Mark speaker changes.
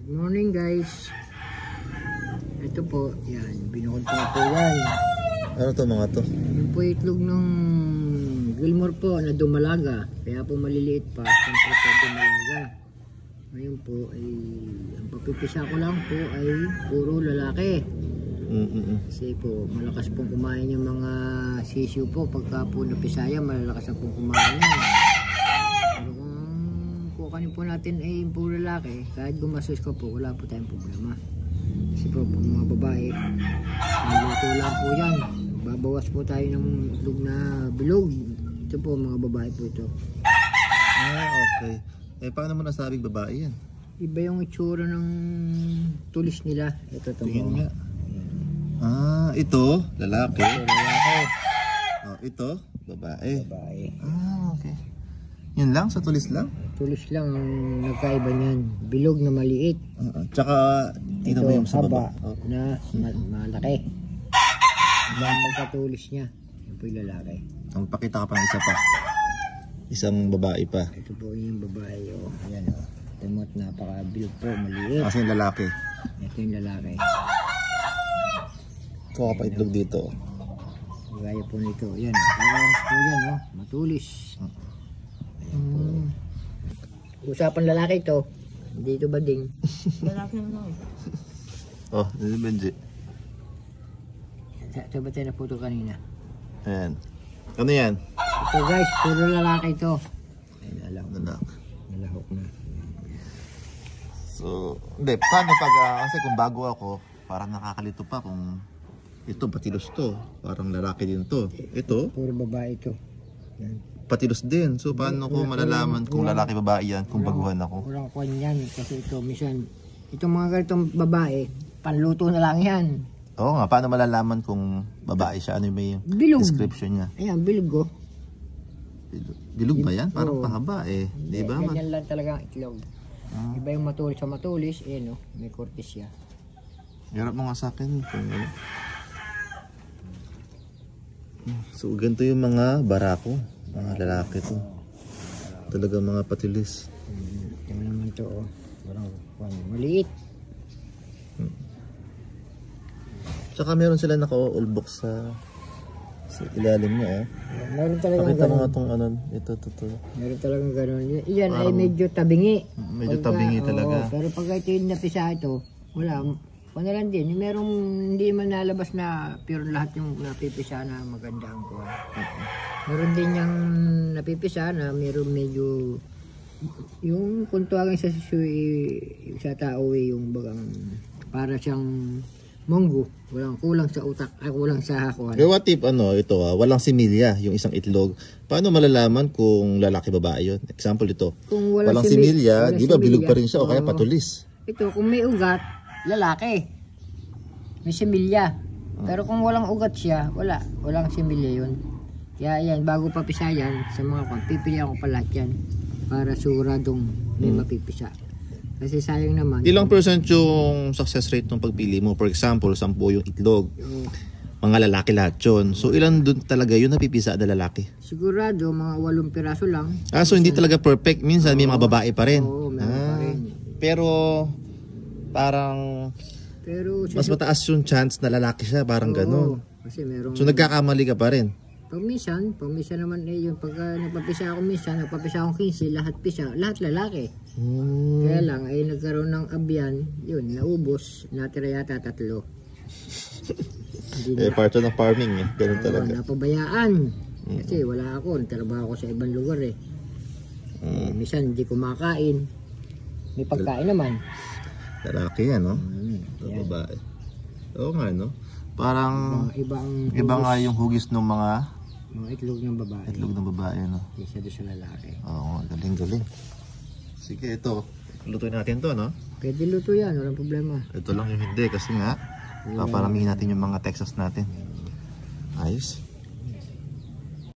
Speaker 1: Good morning guys. Ito po, yan, binukod ko na po yan.
Speaker 2: Ano to mga to?
Speaker 1: Yung po itlog ng Gilmore po na dumalaga. Kaya po maliliit pa. Siyempre po dumalaga. Ngayon po ay ang papipisa ko lang po ay puro lalaki. Kasi po malakas pong kumain yung mga sisiu po. Pagka po napisaya, malalakas na pong kumain yan. Pero kung kukanin po natin ay puro lalaki, kahit gumasos ko po, wala po tayong problema. Kasi po mga babae, niluto lang po yan. Babawas po tayo ng itlog na bilog. Ito po mga babae po ito.
Speaker 2: Ah, okay. Eh, paano mo nasabing babae yan?
Speaker 1: Iba yung itsura ng tulis nila. Ito to.
Speaker 2: Tingin nga. Ah, ito, lalaki.
Speaker 1: Ito lalaki.
Speaker 2: Oh, ito, babae.
Speaker 1: Babae.
Speaker 2: Ah, okay. Yun lang, sa tulis lang?
Speaker 1: Tulis lang ang nagkaiba niyan. Bilog na maliit.
Speaker 2: Tsaka, ito mo yung sa
Speaker 1: haba
Speaker 2: baba. Oh.
Speaker 1: na malaki. Iba ang pagkatulis niya. Yan po yung lalaki.
Speaker 2: Ang pakita ka pa ng isa pa. Isang babae pa.
Speaker 1: Ito po yung babae. Oh. Ayan o. Timot, napaka-bilog po, maliit.
Speaker 2: Kasi yung lalaki.
Speaker 1: Ito yung lalaki.
Speaker 2: Kuha pa itlog dito.
Speaker 1: Gaya po nito. Yan. Parang po yan. Oh. Matulis. Usapan lalaki ito. Hindi ito bading.
Speaker 3: Lalaki naman ako.
Speaker 2: Oh, this is Benji.
Speaker 1: Ito ba tayo na photo kanina?
Speaker 2: Ayan. Ano yan?
Speaker 1: Ito guys, puro lalaki ito. Ay,
Speaker 2: Lalaki.
Speaker 1: nalahok na.
Speaker 2: So, hindi. Paano pag, kasi kung bago ako, parang nakakalito pa kung ito, patilos to. Parang lalaki din to. Ito,
Speaker 1: Puro babae ito. Yan.
Speaker 2: patilos din. So, paano ko malalaman kung lalaki babae yan, kung baguhan ako?
Speaker 1: Walang kwan yan. Kasi ito, minsan, itong mga ganitong babae, panluto na lang yan.
Speaker 2: Oo nga, paano malalaman kung babae siya? Ano yung may
Speaker 1: Bilog.
Speaker 2: description niya?
Speaker 1: Ayan, bilog oh.
Speaker 2: Bilog ba yan? Parang
Speaker 1: Oo.
Speaker 2: pahaba eh. Di ba?
Speaker 1: Ganyan lang talaga ang itlog. Iba yung matulis sa matulis, eh no, may kortis siya.
Speaker 2: Hirap mo nga sa akin. Kung ano. So, ganito yung mga barako. Mga lalaki to. Talaga mga patilis.
Speaker 1: Tingnan naman ito oh. Walang kwan. Maliit.
Speaker 2: Tsaka meron sila naka-all-box sa ilalim niya eh.
Speaker 1: Meron talagang
Speaker 2: Pakita mo
Speaker 1: ganun.
Speaker 2: nga itong ano, ito.
Speaker 1: Meron talagang gano'n. Yan ay
Speaker 2: Parang
Speaker 1: medyo tabingi.
Speaker 2: Medyo tabingi talaga.
Speaker 1: Oo, pero pag ito yung napisa ito, wala. Kung lang din, merong hindi man nalabas na pure lahat yung napipisa na maganda ang kuha. Meron din yung napipisa na meron medyo yung kung tuwagan sa sa tao yung bagang para siyang monggo, walang kulang sa utak, kulang sa hakuan.
Speaker 2: Pero what if ito walang similya yung isang itlog. Paano malalaman kung lalaki babae yun? Example ito.
Speaker 1: Kung
Speaker 2: Walang similya, di ba bilog pa rin siya o kaya patulis?
Speaker 1: Ito, kung may ugat, lalaki. May similya. Pero kung walang ugat siya, walang similya yun. Kaya yan, bago papisa yan, sa mga kwan, pipilihan ko pa lahat yan. Para siguradong may mapipisa. Kasi sayang naman.
Speaker 2: Ilang percent yung success rate ng pagpili mo? For example, 10 yung itlog. Mga lalaki lahat yun. So ilan dun talaga yun napipisa na lalaki?
Speaker 1: Sigurado, mga 8 piraso lang.
Speaker 2: So hindi talaga perfect. Minsan may mga babae pa rin.
Speaker 1: Oo, meron pa rin.
Speaker 2: Pero parang
Speaker 1: Pero
Speaker 2: mas mataas yung chance na lalaki siya. Parang gano'n.
Speaker 1: Kasi meron.
Speaker 2: So nagkakamali ka pa rin.
Speaker 1: Pag minsan naman yung pagka nagpapisa ako minsan, nagpapisa akong 15, lahat lalaki. Kaya lang ay nagkaroon ng abyan, yun, naubos, natira yata 3.
Speaker 2: Part ng farming eh. Ganun talaga.
Speaker 1: Napabayaan. Kasi wala ako, nagtrabaho ako sa ibang lugar eh. Minsan hindi kumakain. May pagkain naman.
Speaker 2: Lalaki yan, no?
Speaker 1: Yan.
Speaker 2: Babae. Oo nga, no? Parang
Speaker 1: Iba
Speaker 2: nga yung hugis ng mga
Speaker 1: itlog ng babae.
Speaker 2: itlog ng babae, no?
Speaker 1: Isa doon sa lalaki.
Speaker 2: Oo, galing. Sige, ito. Lutuin natin to, no?
Speaker 1: Pwede luto yan, walang problema.
Speaker 2: Ito lang yung hindi kasi nga paparamihin natin yung mga Texas natin. Ayos.